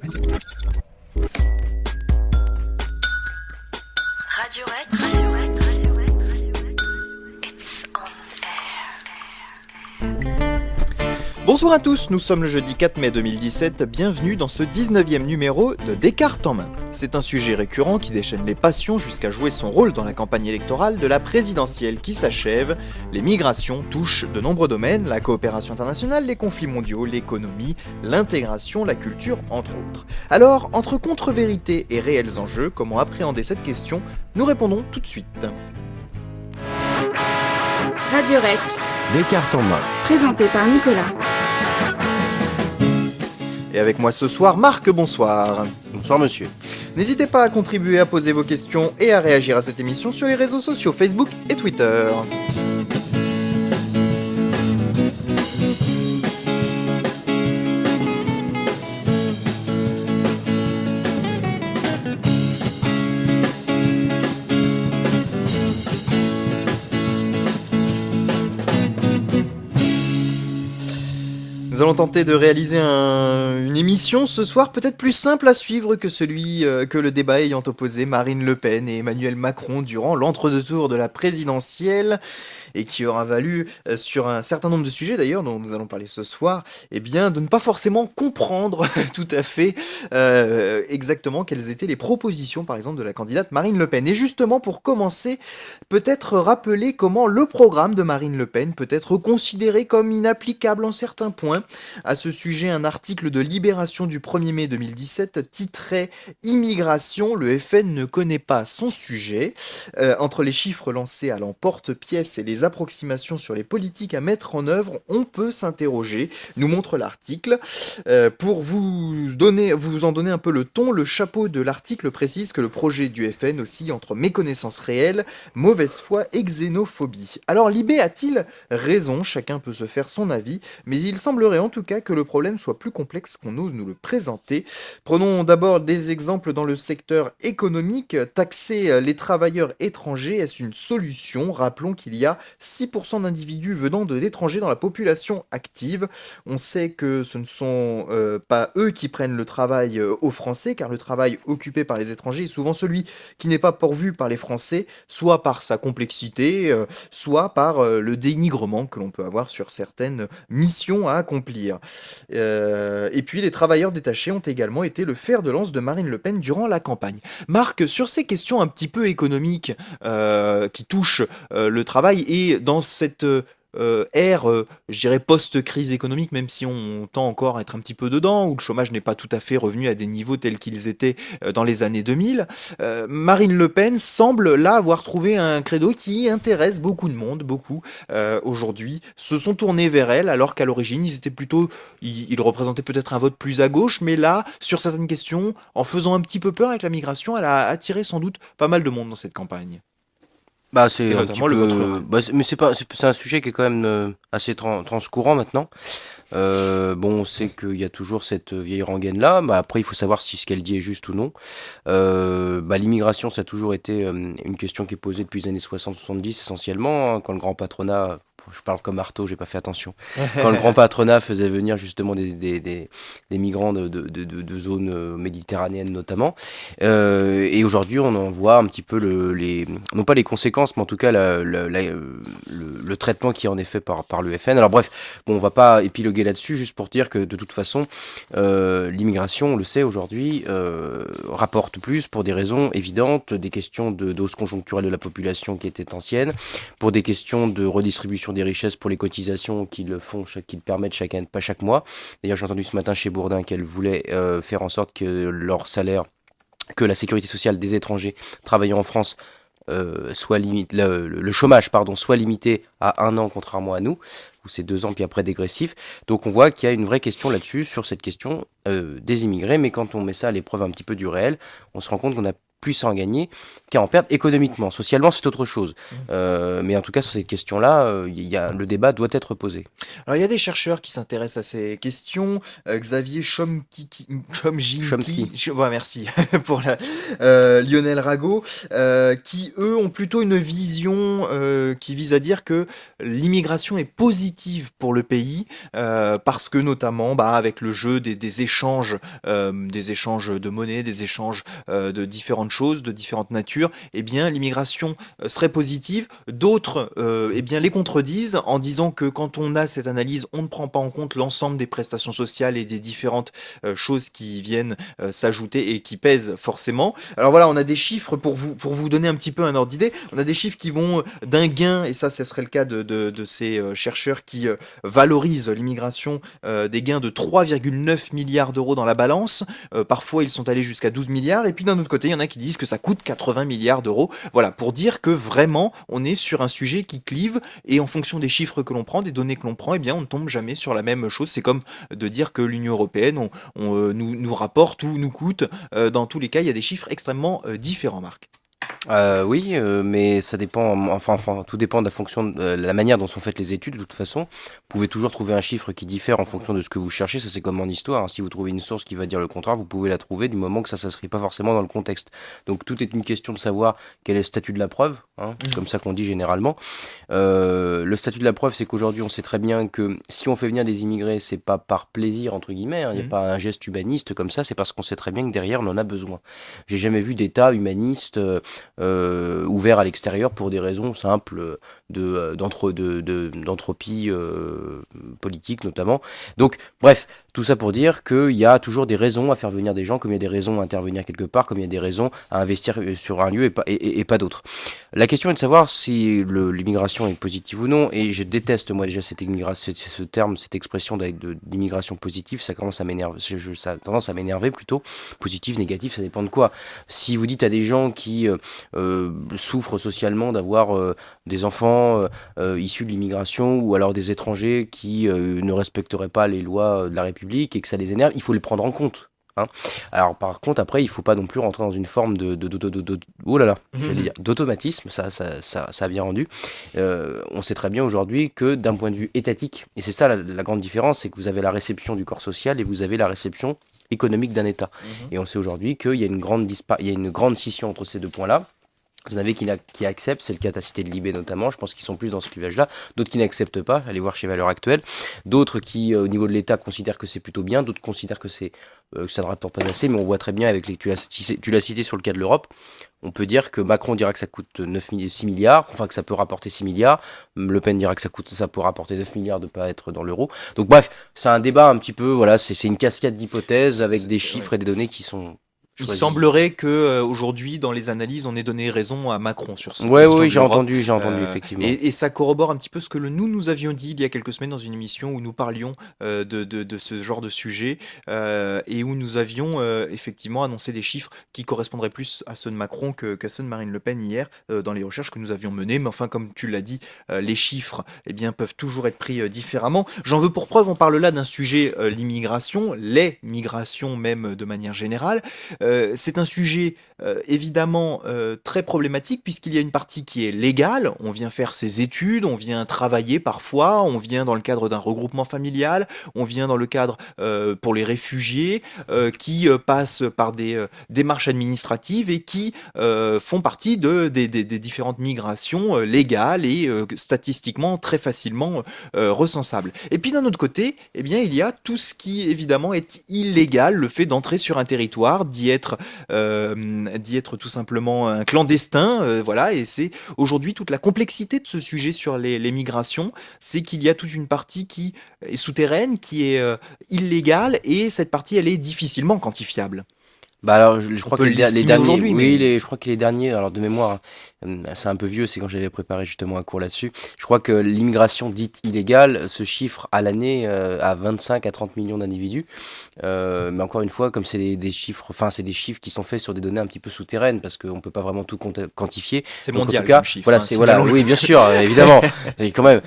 Radio Rec, it's on air. Bonsoir à tous, nous sommes le jeudi 4 mai 2017, bienvenue dans ce 19e numéro de Descartes en main. C'est un sujet récurrent qui déchaîne les passions jusqu'à jouer son rôle dans la campagne électorale de la présidentielle qui s'achève. Les migrations touchent de nombreux domaines, la coopération internationale, les conflits mondiaux, l'économie, l'intégration, la culture, entre autres. Alors, entre contre-vérité et réels enjeux, comment appréhender cette question? Nous répondons tout de suite. Radio Rec, Descartes en main. présenté par Nicolas. Et avec moi ce soir, Marc, bonsoir. Bonsoir monsieur. N'hésitez pas à contribuer, à poser vos questions et à réagir à cette émission sur les réseaux sociaux Facebook et Twitter. Nous allons tenter de réaliser une émission ce soir peut-être plus simple à suivre que le débat ayant opposé Marine Le Pen et Emmanuel Macron durant l'entre-deux-tours de la présidentielle et qui aura valu, sur un certain nombre de sujets d'ailleurs dont nous allons parler ce soir, de ne pas forcément comprendre tout à fait exactement quelles étaient les propositions par exemple de la candidate Marine Le Pen. Et justement pour commencer, peut-être rappeler comment le programme de Marine Le Pen peut être considéré comme inapplicable en certains points. À ce sujet, un article de Libération du 1er mai 2017 titrait « Immigration, le FN ne connaît pas son sujet ». Entre les chiffres lancés à l'emporte-pièce et les approximations sur les politiques à mettre en œuvre, on peut s'interroger, nous montre l'article. Pour vous en donner un peu le ton, le chapeau de l'article précise que le projet du FN oscille entre méconnaissance réelle, mauvaise foi et xénophobie. Alors Libé a-t-il raison? Chacun peut se faire son avis, mais il semblerait en tout cas que le problème soit plus complexe qu'on ose nous le présenter. Prenons d'abord des exemples dans le secteur économique. Taxer les travailleurs étrangers, est-ce une solution? Rappelons qu'il y a 6% d'individus venant de l'étranger dans la population active. On sait que ce ne sont pas eux qui prennent le travail aux Français, car le travail occupé par les étrangers est souvent celui qui n'est pas pourvu par les Français, soit par sa complexité, soit par le dénigrement que l'on peut avoir sur certaines missions à accomplir. Et puis les travailleurs détachés ont également été le fer de lance de Marine Le Pen durant la campagne. Marc, sur ces questions un petit peu économiques qui touchent le travail et dans cette ère, je dirais post-crise économique, même si on tend encore à être un petit peu dedans, où le chômage n'est pas tout à fait revenu à des niveaux tels qu'ils étaient dans les années 2000, Marine Le Pen semble là avoir trouvé un credo qui intéresse beaucoup de monde, beaucoup aujourd'hui, se sont tournés vers elle, alors qu'à l'origine ils représentaient peut-être un vote plus à gauche, mais là, sur certaines questions, en faisant un petit peu peur avec la migration, elle a attiré sans doute pas mal de monde dans cette campagne. Bah c'est Et un petit notamment le vôtre. peu, mais c'est un sujet qui est quand même assez transcourant maintenant. Bon, on sait qu'il y a toujours cette vieille rengaine là. Bah après, il faut savoir si ce qu'elle dit est juste ou non. L'immigration, ça a toujours été une question qui est posée depuis les années 60-70 essentiellement, hein, quand le grand patronat, je parle comme Artaud, j'ai pas fait attention. Quand le grand patronat faisait venir justement des migrants de zones méditerranéennes notamment. Et aujourd'hui, on en voit un petit peu non pas les conséquences, mais en tout cas le traitement qui en est fait par le FN. Alors bref, bon, on va pas épiloguer là-dessus, juste pour dire que de toute façon, l'immigration, on le sait aujourd'hui, rapporte plus pour des raisons évidentes, des questions de hausse conjoncturelle de la population qui était ancienne, pour des questions de redistribution des richesses pour les cotisations qui le permettent pas chaque mois. D'ailleurs, j'ai entendu ce matin chez Bourdin qu'elle voulait faire en sorte que leur salaire, que la sécurité sociale des étrangers travaillant en France soit limité, le chômage soit limité à 1 an contrairement à nous, où c'est 2 ans puis après dégressif. Donc on voit qu'il y a une vraie question là-dessus, sur cette question des immigrés, mais quand on met ça à l'épreuve un petit peu du réel, on se rend compte qu'on a plus à en gagner qu'à en perdre économiquement. Socialement, c'est autre chose. Mais en tout cas, sur cette question-là, le débat doit être posé. Alors, il y a des chercheurs qui s'intéressent à ces questions. Xavier Chomsky, ouais, merci pour Lionel Rago, qui eux ont plutôt une vision qui vise à dire que l'immigration est positive pour le pays parce que notamment avec le jeu des échanges de monnaie, des échanges de différentes choses, de différentes natures, eh bien l'immigration serait positive. D'autres eh bien les contredisent en disant que quand on a cette analyse, on ne prend pas en compte l'ensemble des prestations sociales et des différentes choses qui viennent s'ajouter et qui pèsent forcément. Alors voilà, on a des chiffres pour vous donner un petit peu un ordre d'idée. On a des chiffres qui vont d'un gain, et ça serait le cas de ces chercheurs qui valorisent l'immigration, des gains de 3,9 milliards d'euros dans la balance. Parfois, ils sont allés jusqu'à 12 milliards. Et puis d'un autre côté, il y en a qui disent que ça coûte 80 milliards d'euros. Voilà, pour dire que vraiment, on est sur un sujet qui clive. Et en fonction des chiffres que l'on prend, des données que l'on prend, eh bien, on ne tombe jamais sur la même chose. C'est comme de dire que l'Union européenne nous rapporte ou nous coûte. Dans tous les cas, il y a des chiffres extrêmement différents, Marc. Oui, mais ça dépend, enfin, tout dépend de la fonction, de la manière dont sont faites les études. De toute façon, vous pouvez toujours trouver un chiffre qui diffère en fonction de ce que vous cherchez. Ça, c'est comme en histoire, hein. Si vous trouvez une source qui va dire le contraire, vous pouvez la trouver du moment que ça s'inscrit pas forcément dans le contexte. Donc, tout est une question de savoir quel est le statut de la preuve, hein. C'est comme ça qu'on dit généralement. Le statut de la preuve, c'est qu'aujourd'hui, on sait très bien que si on fait venir des immigrés, c'est pas par plaisir, entre guillemets, hein. Il n'y a pas un geste humaniste comme ça, c'est parce qu'on sait très bien que derrière, on en a besoin. J'ai jamais vu d'État humaniste ouvert à l'extérieur pour des raisons simples d'entropie politique notamment. Donc, bref, tout ça pour dire qu'il y a toujours des raisons à faire venir des gens, comme il y a des raisons à intervenir quelque part, comme il y a des raisons à investir sur un lieu et pas d'autres. La question est de savoir si l'immigration est positive ou non, et je déteste moi déjà cette immigration, ce terme, cette expression d'immigration positive, ça commence à m'énerver, ça a tendance à m'énerver plutôt. Positif, négatif, ça dépend de quoi. Si vous dites à des gens qui souffrent socialement d'avoir des enfants issus de l'immigration ou alors des étrangers qui ne respecteraient pas les lois de la République et que ça les énerve, il faut les prendre en compte. Hein. Alors par contre après il faut pas non plus rentrer dans une forme d'automatisme, ça a bien rendu. On sait très bien aujourd'hui que d'un point de vue étatique, et c'est ça la grande différence, c'est que vous avez la réception du corps social et vous avez la réception économique d'un État. Et on sait aujourd'hui qu'il y a une grande scission entre ces deux points-là. Vous en avez qui acceptent, c'est le cas de la Cité de Libé notamment, je pense qu'ils sont plus dans ce clivage-là, d'autres qui n'acceptent pas, allez voir chez Valeurs Actuelles, d'autres qui au niveau de l'État considèrent que c'est plutôt bien, d'autres considèrent que ça ne rapporte pas assez, mais on voit très bien avec tu l'as cité sur le cas de l'Europe, on peut dire que Macron dira que ça coûte 6 milliards, enfin que ça peut rapporter 6 milliards, Le Pen dira que ça peut rapporter 9 milliards de ne pas être dans l'euro, donc bref, c'est un débat un petit peu, voilà, c'est une cascade d'hypothèses avec des chiffres et des données qui sont... Il semblerait que aujourd'hui, dans les analyses, on ait donné raison à Macron sur ce. Oui, j'ai entendu effectivement. Et ça corrobore un petit peu ce que nous avions dit il y a quelques semaines dans une émission où nous parlions de ce genre de sujet et où nous avions effectivement annoncé des chiffres qui correspondraient plus à ceux de Macron qu'à ceux de Marine Le Pen hier dans les recherches que nous avions menées. Mais enfin, comme tu l'as dit, les chiffres peuvent toujours être pris différemment. J'en veux pour preuve, on parle là d'un sujet, l'immigration, les migrations même de manière générale. C'est un sujet évidemment très problématique puisqu'il y a une partie qui est légale, on vient faire ses études, on vient travailler parfois, on vient dans le cadre d'un regroupement familial, on vient dans le cadre pour les réfugiés qui passent par des démarches administratives et qui font partie des différentes migrations légales et statistiquement très facilement recensables. Et puis d'un autre côté, eh bien, il y a tout ce qui évidemment est illégal, le fait d'entrer sur un territoire, d'y être tout simplement un clandestin, voilà, et c'est aujourd'hui toute la complexité de ce sujet sur les migrations, c'est qu'il y a toute une partie qui est souterraine, qui est illégale, et cette partie, elle est difficilement quantifiable. Bah alors, je crois que les derniers, aujourd'hui, oui, je crois que les derniers, alors de mémoire, c'est un peu vieux, c'est quand j'avais préparé justement un cours là-dessus. Je crois que l'immigration dite illégale se chiffre à l'année à 25 à 30 millions d'individus. Mais encore une fois, comme c'est des chiffres, enfin c'est des chiffres qui sont faits sur des données un petit peu souterraines parce qu'on peut pas vraiment tout quantifier. C'est Donc en tout mondial cas, comme chiffre, voilà, hein, c'est voilà, signalons-le. oui, bien sûr, évidemment, et quand même.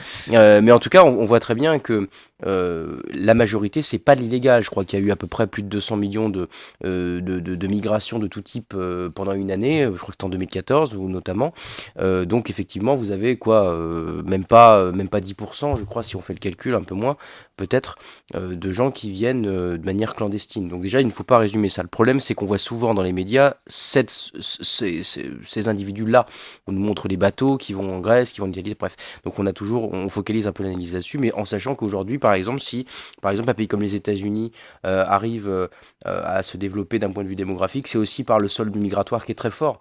Mais en tout cas, on voit très bien que la majorité, c'est pas de l'illégal. Je crois qu'il y a eu à peu près plus de 200 millions de migrations de tout type pendant une année. Je crois que c'était en 2014 ou notamment. Donc effectivement, vous avez quoi, même pas 10%, je crois, si on fait le calcul, un peu moins, peut-être, de gens qui viennent de manière clandestine. Donc déjà, il ne faut pas résumer ça. Le problème, c'est qu'on voit souvent dans les médias ces individus-là. On nous montre les bateaux qui vont en Grèce, qui vont en Italie, bref. Donc on focalise un peu l'analyse là-dessus, mais en sachant qu'aujourd'hui, par exemple, si par exemple un pays comme les États-Unis arrive à se développer d'un point de vue démographique, c'est aussi par le solde migratoire qui est très fort.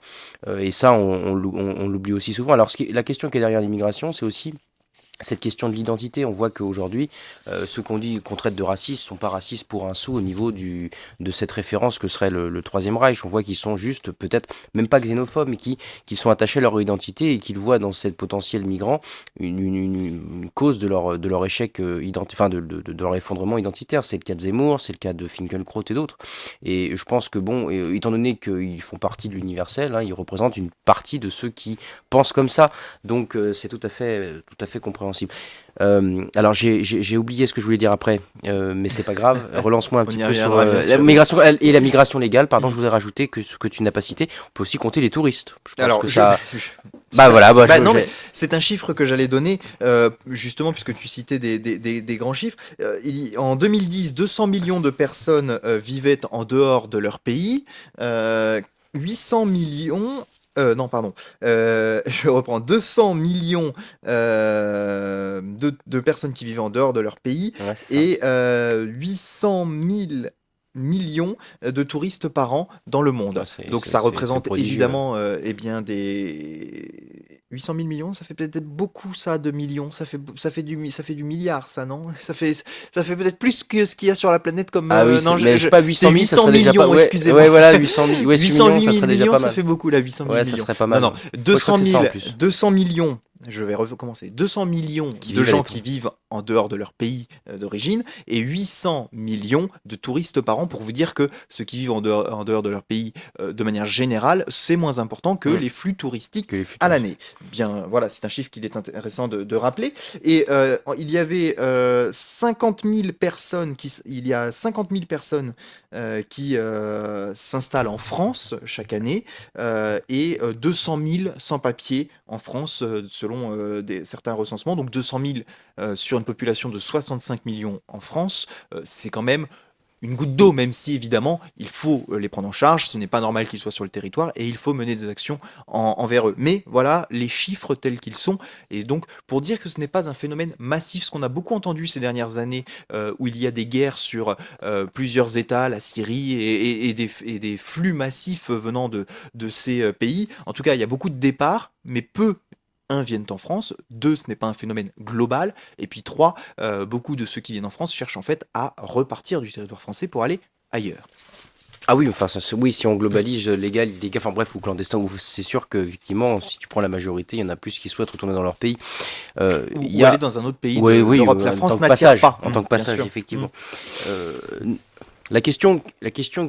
Et ça, on l'oublie aussi souvent. Alors la question qui est derrière l'immigration, c'est aussi cette question de l'identité. On voit qu'aujourd'hui, ceux qu'on traite de racistes sont pas racistes pour un sou au niveau de cette référence que serait le Troisième Reich. On voit qu'ils sont juste, peut-être, même pas xénophobes, mais qui sont attachés à leur identité et qu'ils voient dans cette potentiel migrant une cause de leur échec enfin de leur effondrement identitaire. C'est le cas de Zemmour, c'est le cas de Finkielkraut et d'autres. Et je pense que, bon, étant donné qu'ils font partie de l'universel, hein, ils représentent une partie de ceux qui pensent comme ça. Donc c'est tout à fait compréhensible. Alors j'ai oublié ce que je voulais dire après, mais c'est pas grave. Relance-moi un On petit y peu sur reviendra, bien la sûr. migration et la migration légale. Pardon, je voudrais rajouter que ce que tu n'as pas cité, on peut aussi compter les touristes. Je pense Alors, que je- ça. je- Bah voilà, Bah non, mais c'est un chiffre que j'allais donner, justement, puisque tu citais des grands chiffres. En 2010, 200 millions de personnes vivaient en dehors de leur pays. 800 millions. Non, pardon. Je reprends. 200 millions de personnes qui vivaient en dehors de leur pays Ouais, c'est ça. et 800 000 millions de touristes par an dans le monde. Ouais, c'est- Donc c'est- ça c'est représente prodigieux. évidemment eh bien des 800 000 millions, ça fait peut-être beaucoup ça de millions, ça fait du milliard ça, non? Ça fait peut-être plus que ce qu'il y a sur la planète comme Ah oui, non, mais je sais pas, 800 000, ça 800 serait déjà pas. millions, Ouais, excusez-moi. ouais, voilà, 800 000, ouais, 8 800 millions, ça 000 serait déjà millions, pas ça mal. fait beaucoup là, 800 000 Ouais, ça millions. serait pas mal. Non, non, Ouais, je crois 200 que c'est ça en 000, plus. 200 millions, je vais recommencer, 200 millions Qui de vivent à gens l'étranger. qui vivent en dehors de leur pays d'origine et 800 millions de touristes par an pour vous dire que ceux qui vivent en dehors de leur pays de manière générale, c'est moins important que les flux touristiques Que les à futurs. l'année. Bien, voilà, c'est un chiffre qu'il est intéressant de rappeler. Et il y avait 50 000 personnes il y a 50 000 personnes qui s'installent en France chaque année et 200 000 sans-papiers en France selon certains recensements. Donc 200 000 sur une population de 65 millions en France, c'est quand même une goutte d'eau, même si évidemment il faut les prendre en charge, ce n'est pas normal qu'ils soient sur le territoire et il faut mener des actions envers eux. Mais voilà les chiffres tels qu'ils sont. Et donc pour dire que ce n'est pas un phénomène massif, ce qu'on a beaucoup entendu ces dernières années où il y a des guerres sur plusieurs États, la Syrie et des flux massifs venant de ces pays. En tout cas, il y a beaucoup de départs, mais peu viennent en France, 2, ce n'est pas un phénomène global, et puis 3, beaucoup de ceux qui viennent en France cherchent en fait à repartir du territoire français pour aller ailleurs. Ah oui, enfin, oui, si on globalise légal, illégal, enfin bref, ou clandestin, c'est sûr que effectivement, si tu prends la majorité, il y en a plus qui souhaitent retourner dans leur pays. Il y Ou a, aller dans un autre pays ouais, de oui, l'Europe. La en France tant que n'attire passage, pas. en tant que Bien passage, sûr. effectivement. Euh, la question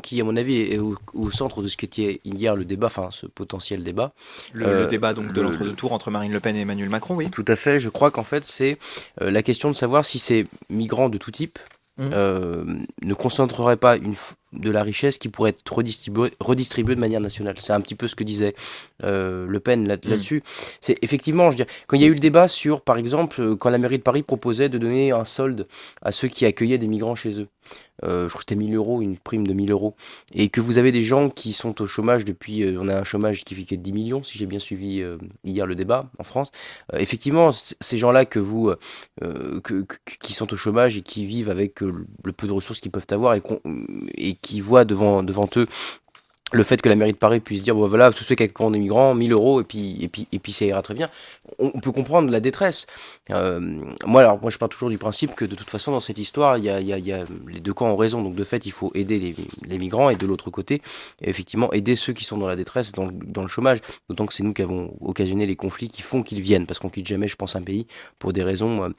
qui, à mon avis, est au centre de ce qu'était hier le débat, enfin ce potentiel débat. Le débat donc de le- l'entre-deux tours entre Marine Le Pen et Emmanuel Macron, oui. Tout à fait, je crois qu'en fait, c'est la question de savoir si ces migrants de tout type Mhm. ne concentreraient pas de la richesse qui pourrait être redistribuée de manière nationale. C'est un petit peu ce que disait Le Pen là-dessus. C'est effectivement, je dirais, quand il y a eu le débat sur, par exemple, quand la mairie de Paris proposait de donner un solde à ceux qui accueillaient des migrants chez eux. Je crois que c'était 1000 euros, une prime de 1000 euros. Et que vous avez des gens qui sont au chômage depuis, on a un chômage qui fait que de 10 millions, si j'ai bien suivi hier le débat en France. Effectivement, ces gens-là qui sont au chômage et qui vivent avec le peu de ressources qu'ils peuvent avoir et qui voient devant eux le fait que la mairie de Paris puisse dire bon, voilà, tous ceux qui accueillent des migrants, 1 000 € et puis ça ira très bien. On peut comprendre la détresse. Moi je pars toujours du principe que de toute façon dans cette histoire il y a les deux camps ont raison, donc de fait il faut aider les migrants et de l'autre côté effectivement aider ceux qui sont dans la détresse, dans le chômage, d'autant que c'est nous qui avons occasionné les conflits qui font qu'ils viennent, parce qu'on quitte jamais je pense un pays pour des raisons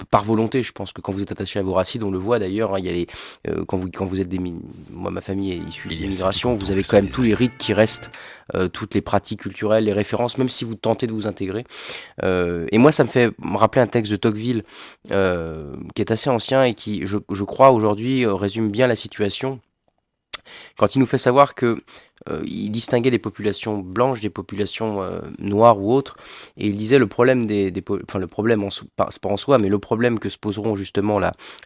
par volonté. Je pense que quand vous êtes attaché à vos racines, on le voit d'ailleurs, hein, il y a quand vous êtes moi ma famille est issue de l'immigration, vous avez quand même tous les rites qui restent, toutes les pratiques culturelles, les références, même si vous tentez de vous intégrer. Et moi, ça me fait me rappeler un texte de Tocqueville qui est assez ancien et qui, je crois, aujourd'hui résume bien la situation. Quand il nous fait savoir que il distinguait les populations blanches des populations noires ou autres, et il disait le problème enfin le problème c'est pas en soi, mais le problème que se poseront justement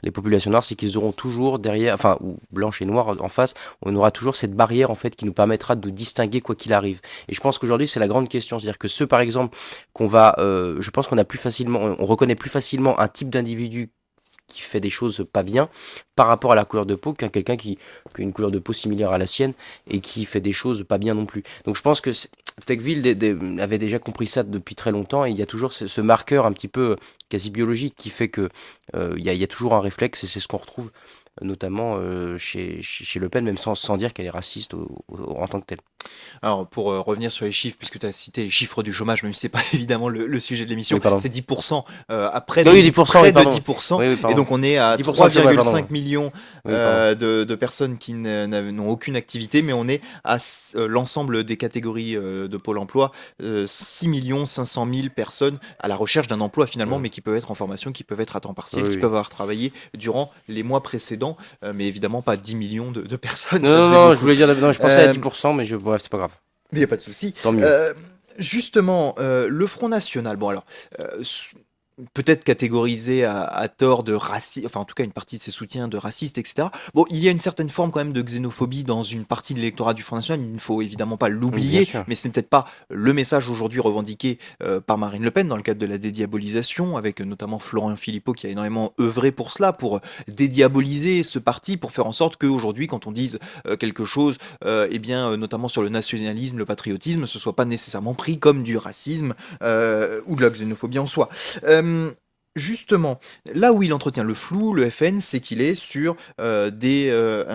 les populations noires, c'est qu'ils auront toujours derrière, enfin ou blanches et noires en face, on aura toujours cette barrière en fait qui nous permettra de distinguer quoi qu'il arrive. Et je pense qu'aujourd'hui c'est la grande question, c'est-à-dire que ceux par exemple je pense qu'on a plus facilement, on reconnaît plus facilement un type d'individu qui fait des choses pas bien par rapport à la couleur de peau qu'un quelqu'un qui a une couleur de peau similaire à la sienne et qui fait des choses pas bien non plus. Donc je pense que Tocqueville avait déjà compris ça depuis très longtemps, et il y a toujours ce marqueur un petit peu quasi biologique qui fait que il y a toujours un réflexe, et c'est ce qu'on retrouve notamment chez Le Pen, même sans dire qu'elle est raciste en tant que telle. Alors, pour revenir sur les chiffres, puisque tu as cité les chiffres du chômage, même si c'est pas évidemment le sujet de l'émission, Oui, pardon. c'est 10%, près Oui, 10%, près oui, de pardon. 10%, Oui, et donc on est à 10% de chômage, pardon. 3,5 millions Oui, pardon. de personnes qui n'ont aucune activité, mais on est à l'ensemble des catégories de Pôle emploi, 6 500 000 personnes à la recherche d'un emploi finalement, Mm. mais qui peuvent être en formation, qui peuvent être à temps partiel, Oui, qui oui. peuvent avoir travaillé durant les mois précédents, mais évidemment pas 10 millions de personnes, ça Non, faisait je beaucoup. voulais dire, non, je pensais à Euh, 10%, mais bref, c'est pas grave. Mais il n'y a pas de souci. Tant mieux. Justement, le Front National, bon alors, peut-être catégorisé à tort de raciste, enfin en tout cas une partie de ses soutiens de racistes, etc. Bon, il y a une certaine forme quand même de xénophobie dans une partie de l'électorat du Front National, il ne faut évidemment pas Bien l'oublier, sûr. mais ce n'est peut-être pas le message aujourd'hui revendiqué par Marine Le Pen dans le cadre de la dédiabolisation, avec notamment Florian Philippot qui a énormément œuvré pour cela, pour dédiaboliser ce parti, pour faire en sorte qu'aujourd'hui, quand on dise quelque chose, eh bien, notamment sur le nationalisme, le patriotisme, ce soit pas nécessairement pris comme du racisme ou de la xénophobie en soi. Justement, là où il entretient le flou, le FN, c'est qu'il est sur un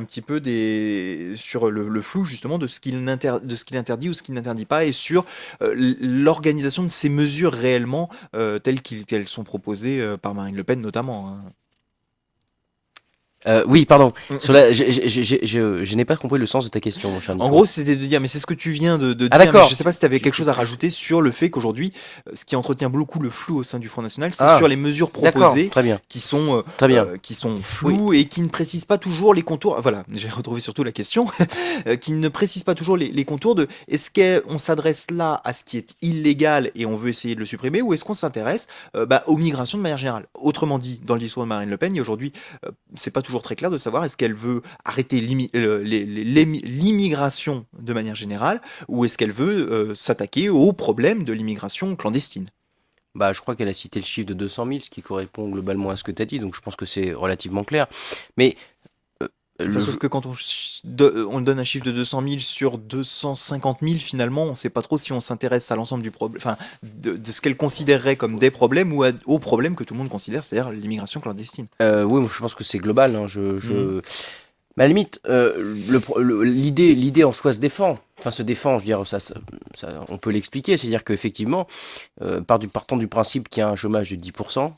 petit peu sur le flou justement de ce qu'il interdit ou ce qu'il n'interdit pas, et sur l'organisation de ces mesures réellement telles qu'elles sont proposées par Marine Le Pen notamment, hein. Oui, pardon. Mm. Je n'ai pas compris le sens de ta question, mon cher Nico. En gros, c'était de dire, mais c'est ce que tu viens de dire, Ah, mais d'accord. je ne sais pas si tu avais quelque chose à rajouter sur le fait qu'aujourd'hui, ce qui entretient beaucoup le flou au sein du Front National, c'est Ah, sur les mesures d'accord, proposées très bien. qui sont Très bien. floues et qui ne précisent pas toujours les contours. Voilà, j'ai retrouvé surtout la question, qui ne précisent pas toujours les contours de est-ce qu'on s'adresse là à ce qui est illégal et on veut essayer de le supprimer, ou est-ce qu'on s'intéresse aux migrations de manière générale. Autrement dit, dans le discours de Marine Le Pen, et aujourd'hui, c'est pas toujours très clair de savoir est-ce qu'elle veut arrêter l'immigration de manière générale, ou est-ce qu'elle veut s'attaquer au problème de l'immigration clandestine. Bah, je crois qu'elle a cité le chiffre de 200 000, ce qui correspond globalement à ce que tu as dit, donc je pense que c'est relativement clair. Mais Enfin, sauf que quand on donne un chiffre de 200 000 sur 250 000, finalement, on ne sait pas trop si on s'intéresse à l'ensemble du problème, enfin, de ce qu'elle considérerait comme des problèmes ou aux problèmes que tout le monde considère, c'est-à-dire l'immigration clandestine. oui, moi, je pense que c'est global, hein. Mais à la limite, l'idée en soi se défend. Enfin, se défend, je veux dire, on peut l'expliquer. C'est-à-dire qu'effectivement, partant du principe qu'il y a un chômage de 10%,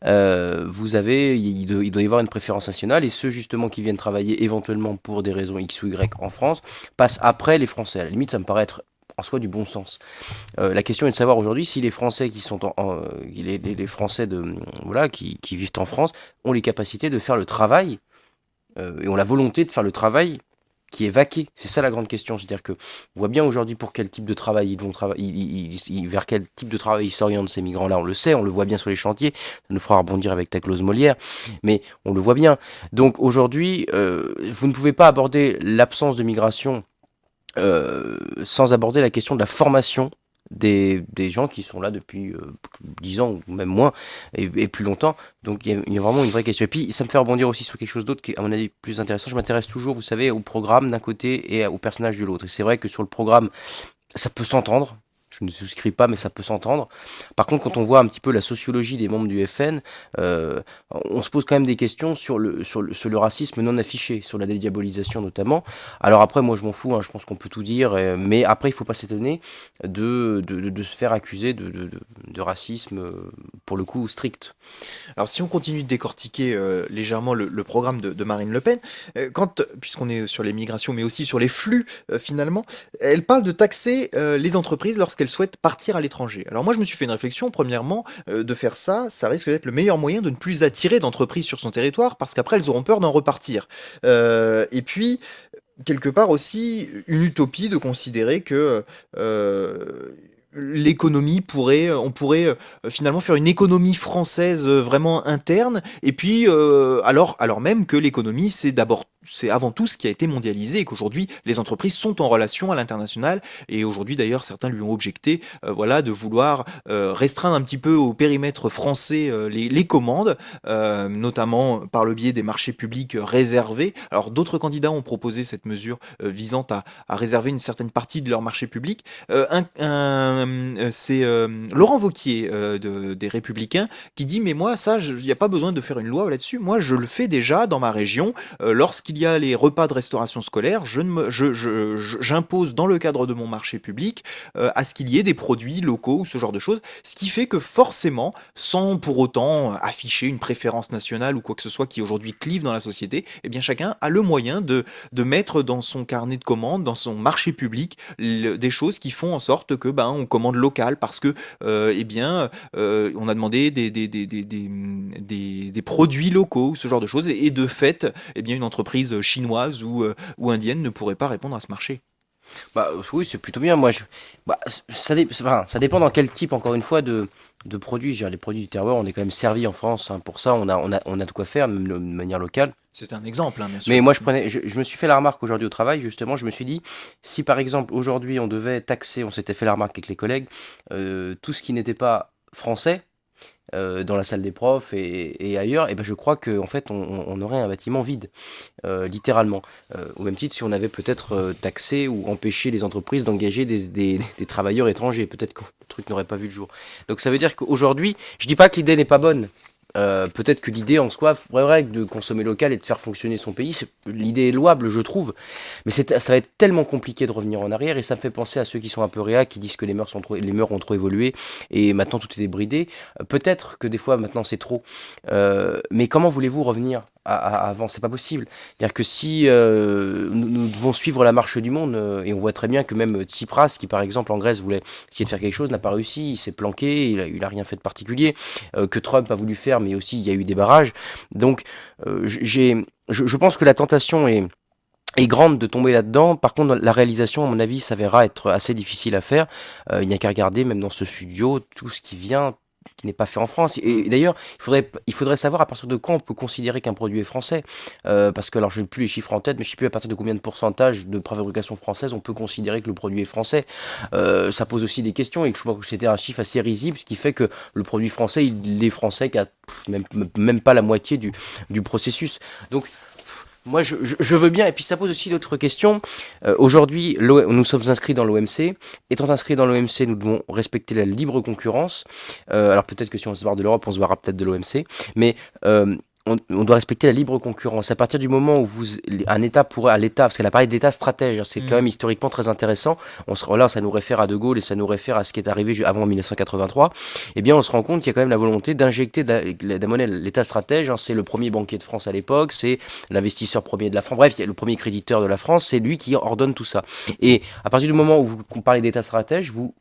il doit y avoir une préférence nationale, et ceux justement qui viennent travailler éventuellement pour des raisons X ou Y en France passent après les Français. À la limite, ça me paraît être en soi du bon sens. La question est de savoir aujourd'hui si les Français qui sont les Français qui vivent en France ont les capacités de faire le travail. Et ont la volonté de faire le travail qui est vaqué. C'est ça la grande question. C'est-à-dire que on voit bien aujourd'hui pour quel type de travail ils vont travailler, vers quel type de travail ils s'orientent, ces migrants-là. On le sait, on le voit bien sur les chantiers. Ça nous fera rebondir avec ta clause Molière, mais on le voit bien. Donc aujourd'hui, vous ne pouvez pas aborder l'absence de migration sans aborder la question de la formation des gens qui sont là depuis 10 ans ou même moins et plus longtemps. Donc il y a vraiment une vraie question. Et puis ça me fait rebondir aussi sur quelque chose d'autre qui est à mon avis plus intéressant. Je m'intéresse toujours, vous savez, au programme d'un côté et au personnage de l'autre. Et c'est vrai que sur le programme, ça peut s'entendre. Je ne souscris pas, mais ça peut s'entendre. Par contre, quand on voit un petit peu la sociologie des membres du FN, on se pose quand même des questions sur le racisme non affiché, sur la dédiabolisation notamment. Alors après, moi je m'en fous, hein, je pense qu'on peut tout dire, mais après il ne faut pas s'étonner de se faire accuser de racisme, pour le coup, strict. Alors si on continue de décortiquer légèrement le programme de Marine Le Pen, puisqu'on est sur les migrations, mais aussi sur les flux finalement, elle parle de taxer les entreprises lorsqu'elles souhaitent partir à l'étranger. Alors moi je me suis fait une réflexion, premièrement, de faire ça, ça risque d'être le meilleur moyen de ne plus attirer d'entreprises sur son territoire, parce qu'après elles auront peur d'en repartir. Et puis, quelque part aussi, une utopie de considérer que on pourrait finalement faire une économie française vraiment interne, et puis alors même que l'économie c'est avant tout ce qui a été mondialisé et qu'aujourd'hui les entreprises sont en relation à l'international, et aujourd'hui d'ailleurs certains lui ont objecté voilà, de vouloir restreindre un petit peu au périmètre français les commandes, notamment par le biais des marchés publics réservés. Alors d'autres candidats ont proposé cette mesure visant à réserver une certaine partie de leur marché public. C'est Laurent Wauquiez des Républicains qui dit: mais moi ça, il n'y a pas besoin de faire une loi là-dessus, moi je le fais déjà dans ma région. Lorsqu'il y a les repas de restauration scolaire, j'impose dans le cadre de mon marché public à ce qu'il y ait des produits locaux ou ce genre de choses, ce qui fait que forcément, sans pour autant afficher une préférence nationale ou quoi que ce soit qui aujourd'hui clive dans la société, eh bien chacun a le moyen de mettre dans son carnet de commandes, dans son marché public, des choses qui font en sorte que on commande local, parce que on a demandé des produits locaux, ce genre de choses, et de fait, eh bien, une entreprise chinoise ou indienne ne pourrait pas répondre à ce marché. Bah, oui, c'est plutôt bien. Bah, enfin, ça dépend dans quel type, encore une fois, de produits. Je veux dire, les produits du terroir, on est quand même servi en France, hein. Pour ça, on a de quoi faire, même de manière locale. C'est un exemple, hein, bien Mais sûr. moi, je me suis fait la remarque aujourd'hui au travail, justement. Je me suis dit, si par exemple, aujourd'hui, on devait taxer, on s'était fait la remarque avec les collègues, tout ce qui n'était pas français, dans la salle des profs et ailleurs, et ben je crois qu'en fait, on aurait un bâtiment vide, littéralement. Au même titre, si on avait peut-être taxé ou empêché les entreprises d'engager des travailleurs étrangers, peut-être que le truc n'aurait pas vu le jour. Donc ça veut dire qu'aujourd'hui, je dis pas que l'idée n'est pas bonne. Peut-être que l'idée en soi, vrai, de consommer local et de faire fonctionner son pays, l'idée est louable, je trouve. Mais ça va être tellement compliqué de revenir en arrière, et ça me fait penser à ceux qui sont un peu réac, qui disent que les mœurs ont trop évolué et maintenant tout est débridé. Peut-être que des fois maintenant c'est trop. Mais comment voulez-vous revenir avant? C'est pas possible. C'est-à-dire que si nous devons suivre la marche du monde, et on voit très bien que même Tsipras, qui par exemple en Grèce voulait essayer de faire quelque chose, n'a pas réussi, il s'est planqué, il a rien fait de particulier, que Trump a voulu faire, mais aussi il y a eu des barrages. Donc je pense que la tentation est grande de tomber là-dedans. Par contre, la réalisation, à mon avis, s'avérera être assez difficile à faire. Il n'y a qu'à regarder, même dans ce studio, tout ce qui vient, qui n'est pas fait en France. Et d'ailleurs, il faudrait savoir à partir de quand on peut considérer qu'un produit est français. Parce que, alors, je n'ai plus les chiffres en tête, mais je ne sais plus à partir de combien de pourcentage de fabrication française on peut considérer que le produit est français. Ça pose aussi des questions, et je crois que c'était un chiffre assez risible, ce qui fait que le produit français, il est français qu'à même pas la moitié du processus. Donc, moi, je veux bien. Et puis, ça pose aussi d'autres questions. Aujourd'hui, nous sommes inscrits dans l'OMC. Étant inscrits dans l'OMC, nous devons respecter la libre concurrence. Alors, peut-être que si on se barre de l'Europe, on se barra peut-être de l'OMC. Mais on doit respecter la libre concurrence. À partir du moment où un État pourrait, parce qu'elle a parlé d'État stratège, hein, c'est quand même historiquement très intéressant. Là, ça nous réfère à De Gaulle et ça nous réfère à ce qui est arrivé avant 1983. Eh bien, on se rend compte qu'il y a quand même la volonté d'injecter la monnaie. L'État stratège, hein, c'est le premier banquier de France à l'époque, c'est l'investisseur premier de la France. Bref, il y a le premier créditeur de la France, c'est lui qui ordonne tout ça. Et à partir du moment où vous parlez d'État stratège, vous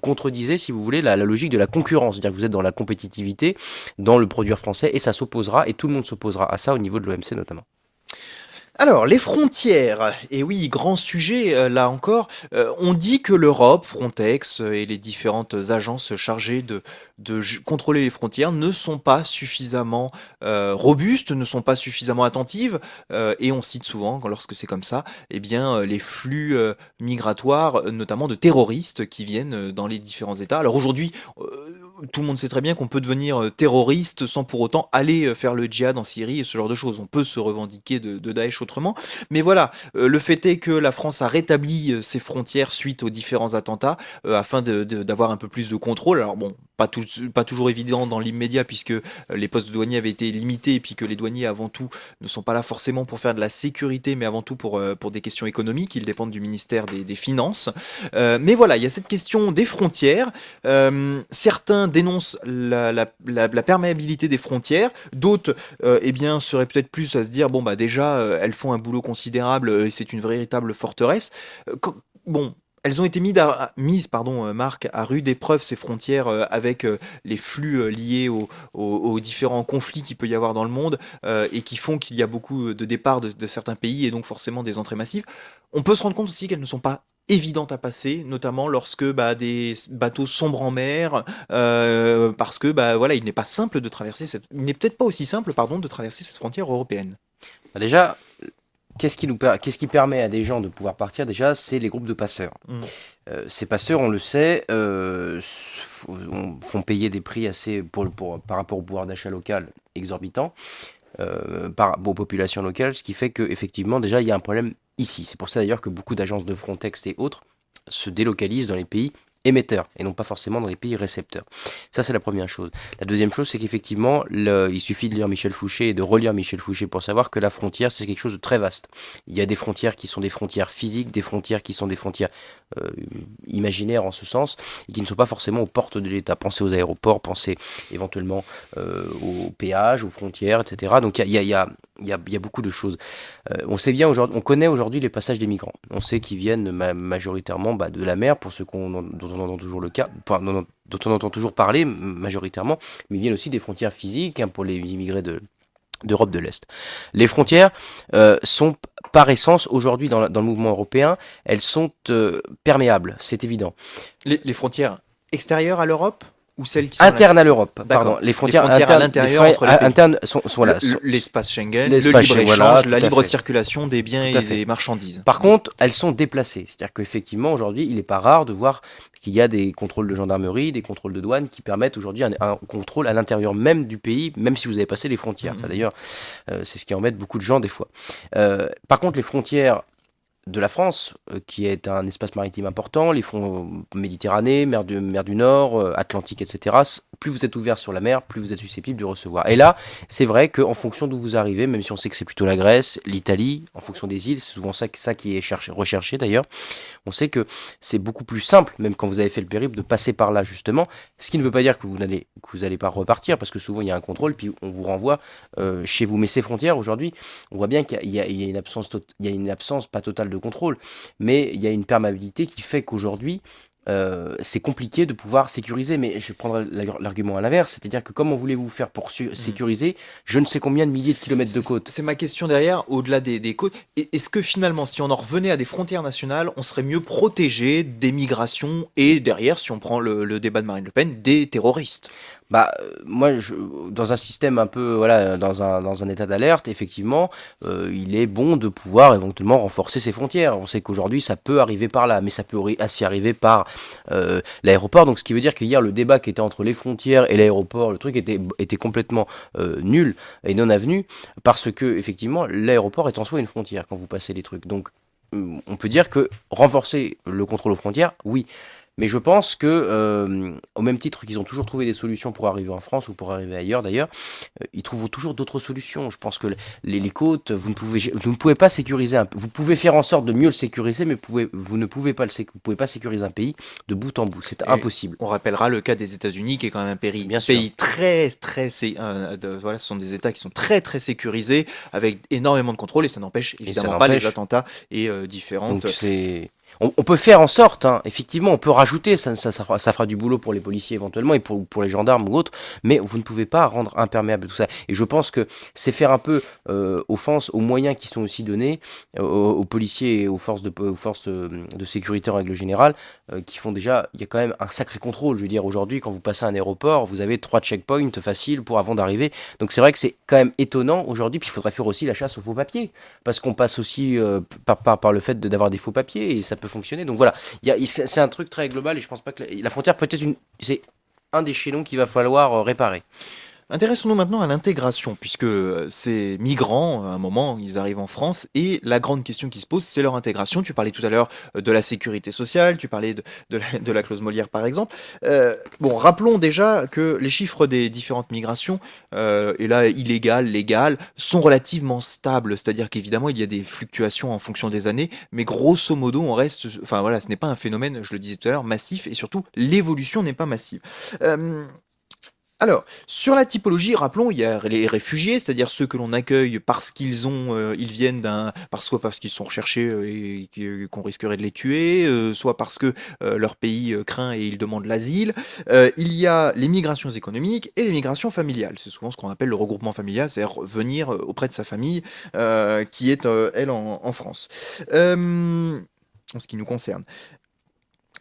contredisez, si vous voulez, la logique de la concurrence. C'est-à-dire que vous êtes dans la compétitivité, dans le produire français, et ça s'opposera, et tout le monde s'opposera à ça au niveau de l'OMC notamment. Alors, les frontières, et oui, grand sujet, là encore. On dit que l'Europe, Frontex, et les différentes agences chargées de contrôler les frontières ne sont pas suffisamment robustes, ne sont pas suffisamment attentives, et on cite souvent, lorsque c'est comme ça, eh bien, les flux migratoires, notamment de terroristes qui viennent dans les différents États. Alors aujourd'hui, tout le monde sait très bien qu'on peut devenir terroriste sans pour autant aller faire le djihad en Syrie et ce genre de choses. On peut se revendiquer de Daesh autrement. Mais voilà, le fait est que la France a rétabli ses frontières suite aux différents attentats afin d'avoir un peu plus de contrôle. Alors bon, pas toujours évident dans l'immédiat puisque les postes de douaniers avaient été limités et puis que les douaniers avant tout ne sont pas là forcément pour faire de la sécurité mais avant tout pour des questions économiques. Ils dépendent du ministère des Finances. Mais voilà, il y a cette question des frontières. Certains dénoncent la perméabilité des frontières, d'autres eh bien, seraient peut-être plus à se dire, bon bah déjà, elles font un boulot considérable et c'est une véritable forteresse. Bon, elles ont été mises, pardon, Marc, à rude épreuve ces frontières avec les flux liés aux différents conflits qu'il peut y avoir dans le monde et qui font qu'il y a beaucoup de départs de certains pays et donc forcément des entrées massives. On peut se rendre compte aussi qu'elles ne sont pas évidentes à passer, notamment lorsque bah, des bateaux sombrent en mer, parce que bah, voilà, il n'est pas simple de traverser il n'est peut-être pas aussi simple, pardon, de traverser cette frontière européenne. Bah, déjà, qu'est-ce qui permet à des gens de pouvoir partir? Déjà, c'est les groupes de passeurs. Mm. Ces passeurs, on le sait, font payer des prix assez, par rapport au pouvoir d'achat local, exorbitants aux populations locales, ce qui fait qu'effectivement, déjà, il y a un problème ici. C'est pour ça d'ailleurs que beaucoup d'agences de Frontex et autres se délocalisent dans les pays émetteurs et non pas forcément dans les pays récepteurs. Ça, c'est la première chose. La deuxième chose, c'est qu'effectivement, il suffit de lire Michel Fouché et de relire Michel Fouché pour savoir que la frontière, c'est quelque chose de très vaste. Il y a des frontières qui sont des frontières physiques, des frontières qui sont des frontières euh, imaginaires en ce sens, et qui ne sont pas forcément aux portes de l'État. Pensez aux aéroports, pensez éventuellement aux péages, aux frontières, etc. Donc il y a beaucoup de choses. On sait bien aujourd'hui, on connaît aujourd'hui les passages des migrants. On sait qu'ils viennent majoritairement de la mer, pour ceux dont on entend toujours le cas, dont on entend toujours parler majoritairement, mais ils viennent aussi des frontières physiques pour les immigrés d'Europe de l'Est. Les frontières sont par essence aujourd'hui dans le mouvement européen, elles sont perméables, c'est évident. Les frontières extérieures à l'Europe ou celles qui sont Internes à l'Europe, D'accord. pardon. Les frontières à internes, l'intérieur entre les pays. internes sont voilà, L'espace Schengen, le l'espace Schengen, libre-échange, voilà, tout la à libre fait. circulation des biens Tout à et fait. des marchandises. Par contre, elles sont déplacées. C'est-à-dire qu'effectivement, aujourd'hui, il n'est pas rare de voir qu'il y a des contrôles de gendarmerie, des contrôles de douane qui permettent aujourd'hui un contrôle à l'intérieur même du pays, même si vous avez passé les frontières. Ça, d'ailleurs, c'est ce qui embête beaucoup de gens des fois. Par contre, les frontières de la France, qui est un espace maritime important, les fonds Méditerranée, mer du Nord, Atlantique, etc. Plus vous êtes ouvert sur la mer, plus vous êtes susceptible de recevoir. Et là, c'est vrai qu'en fonction d'où vous arrivez, même si on sait que c'est plutôt la Grèce, l'Italie, en fonction des îles, c'est souvent ça qui est recherché d'ailleurs, on sait que c'est beaucoup plus simple, même quand vous avez fait le périple, de passer par là justement. Ce qui ne veut pas dire que vous n'allez pas repartir, parce que souvent il y a un contrôle, puis on vous renvoie chez vous. Mais ces frontières, aujourd'hui, on voit bien qu'il y a une absence, il y a une absence pas totale de contrôle, mais il y a une perméabilité qui fait qu'aujourd'hui, c'est compliqué de pouvoir sécuriser. Mais je prendrai l'argument à l'inverse, c'est-à-dire que comment voulez-vous faire pour sécuriser je ne sais combien de milliers de kilomètres de côte? C'est ma question derrière, au-delà des côtes. Est-ce que finalement, si on en revenait à des frontières nationales, on serait mieux protégé des migrations et derrière, si on prend le débat de Marine Le Pen, des terroristes? Bah, moi, dans un système un peu, voilà, dans un état d'alerte, effectivement, il est bon de pouvoir éventuellement renforcer ses frontières. On sait qu'aujourd'hui, ça peut arriver par là, mais ça peut aussi arriver par l'aéroport. Donc, ce qui veut dire qu'hier, le débat qui était entre les frontières et l'aéroport, le truc était complètement nul et non avenu, parce que, effectivement, l'aéroport est en soi une frontière quand vous passez les trucs. Donc, on peut dire que renforcer le contrôle aux frontières, oui. Mais je pense que, au même titre qu'ils ont toujours trouvé des solutions pour arriver en France ou pour arriver ailleurs d'ailleurs, ils trouveront toujours d'autres solutions. Je pense que les côtes, vous ne pouvez pas sécuriser vous pouvez faire en sorte de mieux le sécuriser, mais vous ne pouvez pas vous pouvez pas sécuriser un pays de bout en bout. C'est Et impossible. on rappellera le cas des États-Unis, qui est quand même un pays, Bien sûr. très, voilà, ce sont des États qui sont très, très sécurisés, avec énormément de contrôle, et ça n'empêche évidemment pas les n'empêche. attentats et différentes. Donc On peut faire en sorte, hein, effectivement, on peut rajouter, ça fera du boulot pour les policiers éventuellement et pour les gendarmes ou autres, mais vous ne pouvez pas rendre imperméable tout ça. Et je pense que c'est faire un peu offense aux moyens qui sont aussi donnés aux policiers et aux forces de sécurité en règle générale, qui font déjà, il y a quand même un sacré contrôle. Je veux dire, aujourd'hui, quand vous passez à un aéroport, vous avez 3 checkpoints faciles pour avant d'arriver. Donc c'est vrai que c'est quand même étonnant aujourd'hui, puis il faudrait faire aussi la chasse aux faux papiers, parce qu'on passe aussi par le fait d'avoir des faux papiers, et ça peut fonctionner. Donc voilà, c'est un truc très global, et je pense pas que la frontière peut-être c'est un des chaînons qu'il va falloir réparer. Intéressons-nous maintenant à l'intégration, puisque ces migrants, à un moment, ils arrivent en France, et la grande question qui se pose, c'est leur intégration. Tu parlais tout à l'heure de la sécurité sociale, tu parlais de la clause Molière, par exemple. Bon, rappelons déjà que les chiffres des différentes migrations, et là, illégales, légales, sont relativement stables, c'est-à-dire qu'évidemment, il y a des fluctuations en fonction des années, mais grosso modo, on reste, enfin voilà, ce n'est pas un phénomène, je le disais tout à l'heure, massif, et surtout, l'évolution n'est pas massive. Euh, alors, sur la typologie, rappelons, il y a les réfugiés, c'est-à-dire ceux que l'on accueille parce ils viennent soit parce qu'ils sont recherchés et qu'on risquerait de les tuer, soit parce que leur pays craint et ils demandent l'asile. Il y a les migrations économiques et les migrations familiales. C'est souvent ce qu'on appelle le regroupement familial, c'est-à-dire venir auprès de sa famille qui est, elle, en France. En ce qui nous concerne.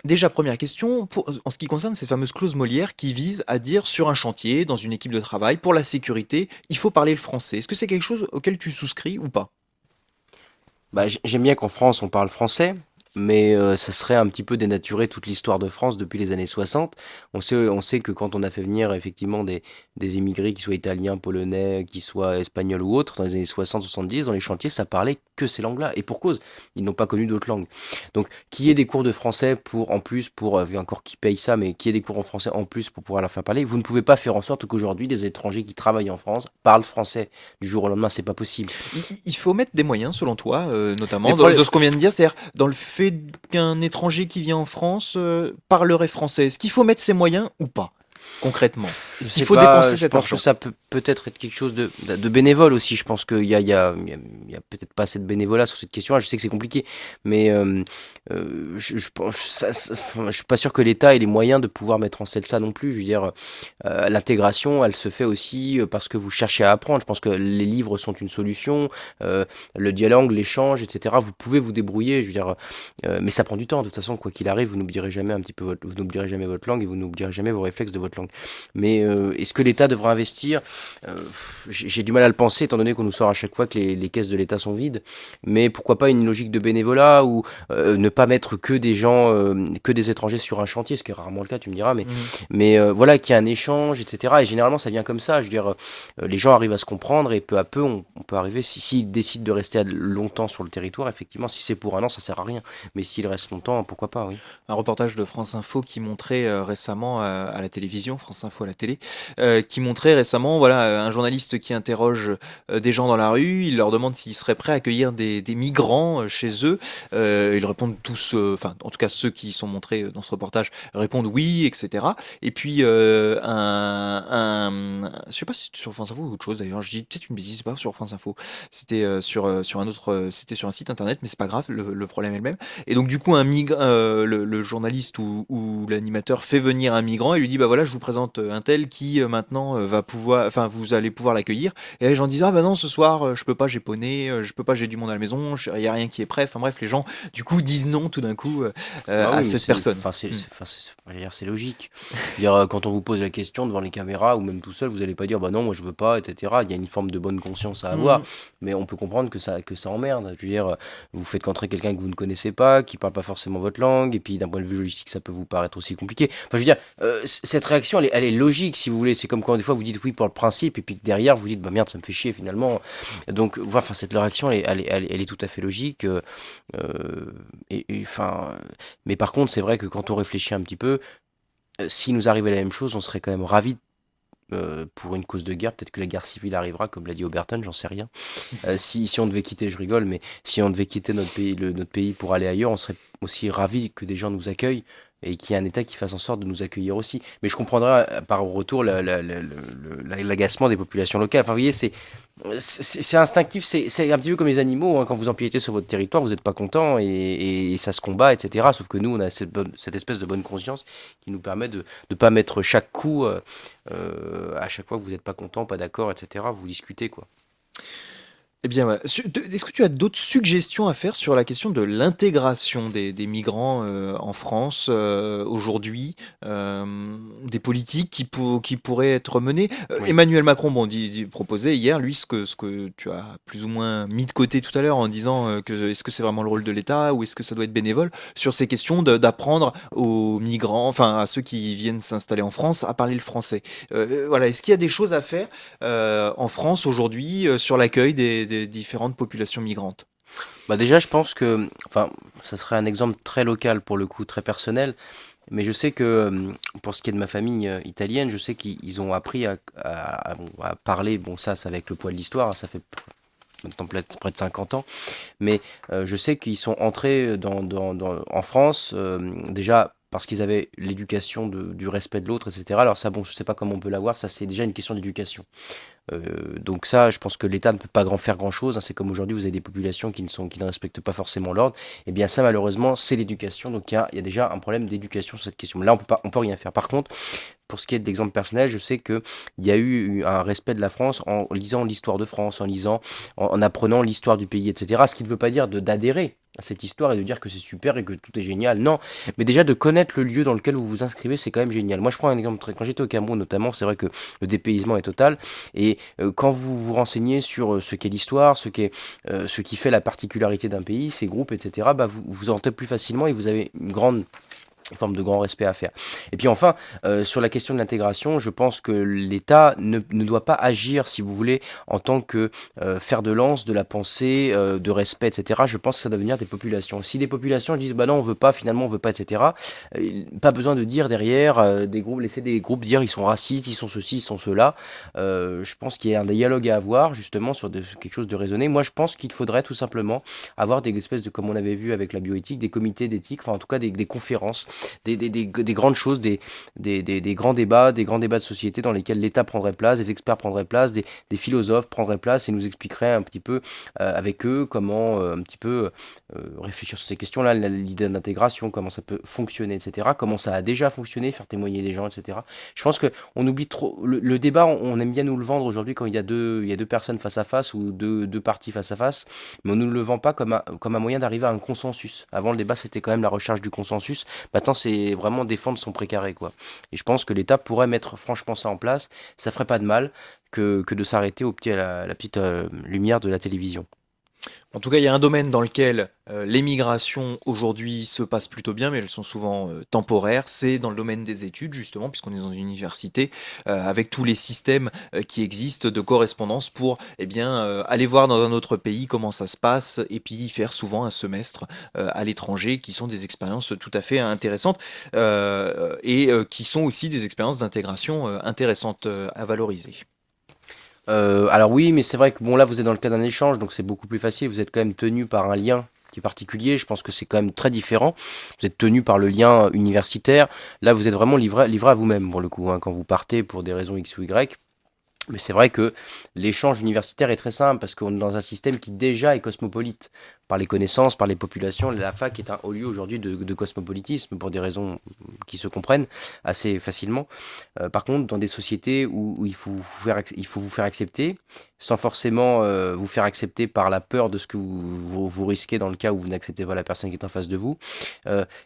Déjà, première question, en ce qui concerne ces fameuses clauses Molière qui visent à dire sur un chantier, dans une équipe de travail, pour la sécurité, il faut parler le français. Est-ce que c'est quelque chose auquel tu souscris ou pas? Bah, j'aime bien qu'en France on parle français, mais ça serait un petit peu dénaturer toute l'histoire de France depuis les années 60. On sait que quand on a fait venir effectivement des immigrés, qui soient italiens, polonais, qui soient espagnols ou autres, dans les années 60-70, dans les chantiers, ça parlait que ces langues-là. Et pour cause, ils n'ont pas connu d'autres langues. Donc, qu'il y ait des cours de français en plus, encore qui paye ça, mais qu'il y ait des cours en français en plus pour pouvoir leur faire parler, vous ne pouvez pas faire en sorte qu'aujourd'hui, des étrangers qui travaillent en France parlent français du jour au lendemain, c'est pas possible. Il faut mettre des moyens, selon toi, notamment Mais pour de ce qu'on vient de dire, c'est-à-dire dans le fait qu'un étranger qui vient en France parlerait français. Est-ce qu'il faut mettre ces moyens ou pas, concrètement? Je Est-ce qu'il sais faut pas, dépenser je cet pense que argent? ça peut peut-être être quelque chose de bénévole aussi. Je pense qu'il y a peut-être pas assez de bénévolat sur cette question-là. Je sais que c'est compliqué, mais je suis pas sûr que l'État ait les moyens de pouvoir mettre en scène ça non plus. Je veux dire, l'intégration, elle se fait aussi parce que vous cherchez à apprendre. Je pense que les livres sont une solution, le dialogue, l'échange, etc. Vous pouvez vous débrouiller. Je veux dire, mais ça prend du temps. De toute façon, quoi qu'il arrive, vous n'oublierez jamais vous n'oublierez jamais votre langue, et vous n'oublierez jamais vos réflexes de votre langue. Mais est-ce que l'État devrait investir? J'ai du mal à le penser, étant donné qu'on nous sort à chaque fois que les caisses de l'État sont vides. Mais pourquoi pas une logique de bénévolat, ou ne pas mettre que des gens, que des étrangers sur un chantier, ce qui est rarement le cas, tu me diras, mais, Mhm. mais voilà, qu'il y a un échange, etc. Et généralement, ça vient comme ça. Je veux dire, les gens arrivent à se comprendre, et peu à peu, on peut arriver. S'ils décident de rester longtemps sur le territoire, effectivement, si c'est pour un an, ça sert à rien. Mais s'ils restent longtemps, pourquoi pas, oui. Un reportage de France Info qui montrait récemment à la télévision, France Info à la télé, qui montrait récemment, voilà, un journaliste qui interroge des gens dans la rue, il leur demande s'ils seraient prêts à accueillir des migrants chez eux. Ils répondent tous, enfin, en tout cas ceux qui sont montrés dans ce reportage répondent oui, etc. Et puis je sais pas si c'était sur France Info ou autre chose d'ailleurs, je dis peut-être une bêtise, c'est pas sur France Info, c'était sur un autre, c'était sur un site internet, mais c'est pas grave, le problème est le même. Et donc du coup, le journaliste ou l'animateur fait venir un migrant et lui dit bah voilà, je vous présente un tel qui maintenant va pouvoir, enfin vous allez pouvoir l'accueillir. Et là, les gens disent ah bah non, ce soir je peux pas, j'ai poney, je peux pas, j'ai du monde à la maison, il y a rien qui est prêt. Enfin bref, les gens du coup disent non tout d'un coup Bah à oui, mais cette personne. je veux dire, c'est logique. Je veux dire, quand on vous pose la question devant les caméras, ou même tout seul, vous n'allez pas dire bah non, moi je veux pas, etc. Il y a une forme de bonne conscience à avoir, Mm. mais on peut comprendre que ça emmerde. Je veux dire, vous faites qu'entrer quelqu'un que vous ne connaissez pas, qui parle pas forcément votre langue, et puis d'un point de vue logistique, ça peut vous paraître aussi compliqué. Enfin, je veux dire, cette réaction, elle est logique, si vous voulez. C'est comme quand des fois vous dites oui pour le principe, et puis que derrière vous dites bah merde, ça me fait chier finalement. Donc, voilà, enfin, cette réaction, elle est tout à fait logique. Enfin, mais par contre, c'est vrai que quand on réfléchit un petit peu, si nous arrivait la même chose, on serait quand même ravis pour une cause de guerre. Peut-être que la guerre civile arrivera, comme l'a dit Oberton, j'en sais rien. Si on devait quitter, je rigole, mais si on devait quitter notre pays pour aller ailleurs, on serait aussi ravis que des gens nous accueillent. et qu'il y ait un État qui fasse en sorte de nous accueillir aussi. Mais je comprendrais par retour l'agacement des populations locales. Enfin, vous voyez, c'est instinctif, c'est un petit peu comme les animaux, hein. Quand vous empiétez sur votre territoire, vous n'êtes pas content et ça se combat, etc. Sauf que nous, on a cette espèce de bonne conscience qui nous permet de ne pas mettre chaque coup à chaque fois que vous n'êtes pas content, pas d'accord, etc. Vous discutez, quoi. Eh bien, ouais. Est-ce que tu as d'autres suggestions à faire sur la question de l'intégration des migrants en France aujourd'hui, des politiques qui pourraient être menées? Oui. Emmanuel Macron, bon, proposait hier, lui, ce que tu as plus ou moins mis de côté tout à l'heure en disant que est-ce que c'est vraiment le rôle de l'État ou est-ce que ça doit être bénévole sur ces questions d'apprendre aux migrants, enfin à ceux qui viennent s'installer en France, à parler le français. Voilà, est-ce qu'il y a des choses à faire en France aujourd'hui sur l'accueil des différentes populations migrantes? Bah déjà, je pense que, enfin, ça serait un exemple très local pour le coup, très personnel, mais je sais que pour ce qui est de ma famille italienne, je sais qu'ils ont appris à parler, bon ça c'est avec le poids de l'histoire, hein, ça fait maintenant près de 50 ans, mais je sais qu'ils sont entrés en France déjà parce qu'ils avaient l'éducation du respect de l'autre, etc. Alors ça, bon, je sais pas comment on peut l'avoir, ça c'est déjà une question d'éducation. Donc ça, je pense que l'État ne peut pas faire grand-chose, hein. C'est comme aujourd'hui, vous avez des populations qui ne respectent pas forcément l'ordre. Et bien ça, malheureusement, c'est l'éducation. Donc il y a déjà un problème d'éducation sur cette question. Mais là, on peut rien faire. Par contre, pour ce qui est de l'exemple personnel, je sais qu'il y a eu un respect de la France en lisant l'histoire de France, en apprenant l'histoire du pays, etc. Ce qui ne veut pas dire d'adhérer à cette histoire et de dire que c'est super et que tout est génial. Non, mais déjà de connaître le lieu dans lequel vous vous inscrivez, c'est quand même génial. Moi, je prends un exemple quand j'étais au Cameroun notamment, c'est vrai que le dépaysement est total. Et quand vous vous renseignez sur ce qu'est l'histoire, ce qui fait la particularité d'un pays, ses groupes, etc., bah, vous entrez plus facilement et vous avez une forme de grand respect à faire. Et puis enfin, sur la question de l'intégration, je pense que l'État ne doit pas agir, si vous voulez, en tant que fer de lance de la pensée, de respect, etc. Je pense que ça doit venir des populations. Si des populations disent, bah non, on veut pas, finalement, on veut pas, etc., pas besoin de dire derrière, laisser des groupes dire ils sont racistes, ils sont ceci, ils sont cela. Je pense qu'il y a un dialogue à avoir, justement, sur quelque chose de raisonné. Moi, je pense qu'il faudrait tout simplement avoir des espèces de, comme on avait vu avec la bioéthique, des comités d'éthique, enfin en tout cas des conférences, des grandes choses, des grands débats de société dans lesquels l'État prendrait place, des experts prendraient place, des philosophes prendraient place et nous expliqueraient un petit peu avec eux comment un petit peu réfléchir sur ces questions-là, l'idée d'intégration, comment ça peut fonctionner, etc., comment ça a déjà fonctionné, faire témoigner des gens, etc. Je pense qu'on oublie trop le débat, on aime bien nous le vendre aujourd'hui quand il y a deux personnes face à face ou deux parties face à face, mais on ne nous le vend pas comme un moyen d'arriver à un consensus. Avant, le débat, c'était quand même la recherche du consensus. Maintenant, c'est vraiment défendre son précaré, quoi. Et je pense que l'État pourrait mettre franchement ça en place. Ça ferait pas de mal que de s'arrêter à la petite lumière de la télévision. En tout cas, il y a un domaine dans lequel les migrations aujourd'hui se passent plutôt bien, mais elles sont souvent temporaires. C'est dans le domaine des études, justement, puisqu'on est dans une université, avec tous les systèmes qui existent de correspondance pour eh bien, aller voir dans un autre pays comment ça se passe, et puis faire souvent un semestre à l'étranger, qui sont des expériences tout à fait intéressantes, et qui sont aussi des expériences d'intégration intéressantes à valoriser. Alors oui, mais c'est vrai que bon là vous êtes dans le cas d'un échange, donc c'est beaucoup plus facile. Vous êtes quand même tenu par un lien qui est particulier. Je pense que c'est quand même très différent. Vous êtes tenu par le lien universitaire. Là, vous êtes vraiment livré à vous-même pour le coup, hein, quand vous partez pour des raisons X ou Y. Mais c'est vrai que l'échange universitaire est très simple parce qu'on est dans un système qui déjà est cosmopolite par les connaissances, par les populations. La fac est un haut lieu aujourd'hui de cosmopolitisme pour des raisons qui se comprennent assez facilement. Par contre, dans des sociétés où il faut vous faire accepter, sans forcément vous faire accepter par la peur de ce que vous risquez dans le cas où vous n'acceptez pas la personne qui est en face de vous,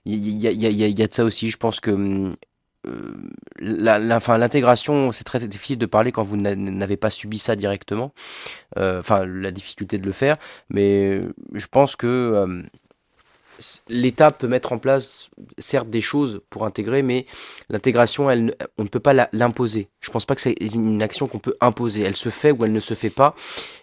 il y a de ça aussi. Je pense que enfin, l'intégration, c'est très difficile de parler quand vous n'avez pas subi ça directement, enfin la difficulté de le faire, mais je pense que l'État peut mettre en place, certes, des choses pour intégrer, mais l'intégration, on ne peut pas l'imposer. Je pense pas que c'est une action qu'on peut imposer. Elle se fait ou elle ne se fait pas.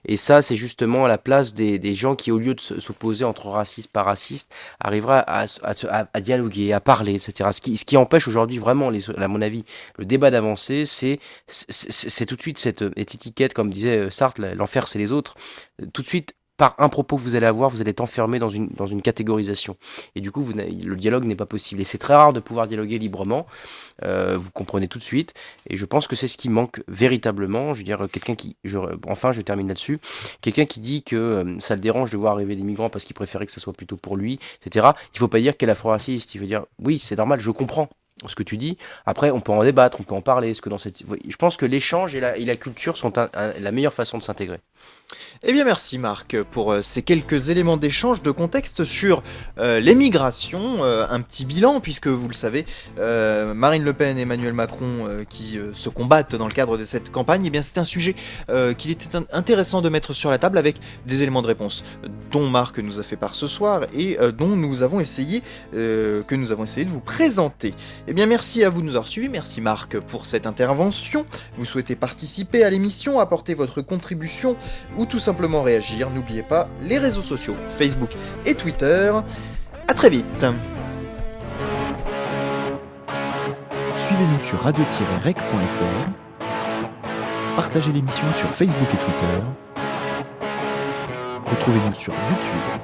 Et ça, c'est justement à la place des gens qui, au lieu de s'opposer entre racistes par racistes, arrivera à dialoguer, à parler, etc. Ce qui empêche aujourd'hui vraiment, à mon avis, le débat d'avancer, c'est tout de suite cette étiquette, comme disait Sartre, l'enfer c'est les autres. Tout de suite, par un propos que vous allez avoir, vous allez être enfermé dans une catégorisation. Et du coup, le dialogue n'est pas possible. Et c'est très rare de pouvoir dialoguer librement. Vous comprenez tout de suite. Et je pense que c'est ce qui manque véritablement. Je veux dire, enfin, je termine là-dessus. Quelqu'un qui dit que ça le dérange de voir arriver des migrants parce qu'il préférait que ça soit plutôt pour lui, etc. Il ne faut pas dire qu'elle est afro-raciste. Il veut dire, oui, c'est normal, je comprends ce que tu dis. Après, on peut en débattre, on peut en parler. Est-ce que je pense que l'échange et la culture sont la meilleure façon de s'intégrer. Eh bien merci Marc pour ces quelques éléments d'échange de contexte sur l'émigration, un petit bilan puisque vous le savez, Marine Le Pen et Emmanuel Macron qui se combattent dans le cadre de cette campagne, eh bien c'est un sujet qu'il était intéressant de mettre sur la table avec des éléments de réponse dont Marc nous a fait part ce soir et dont nous avons essayé de vous présenter. Eh bien merci à vous de nous avoir suivis, merci Marc pour cette intervention. Vous souhaitez participer à l'émission, apporter votre contribution ou tout simplement réagir, n'oubliez pas les réseaux sociaux, Facebook et Twitter. À très vite. Suivez-nous sur radio-rec.fr, partagez l'émission sur Facebook et Twitter, retrouvez-nous sur YouTube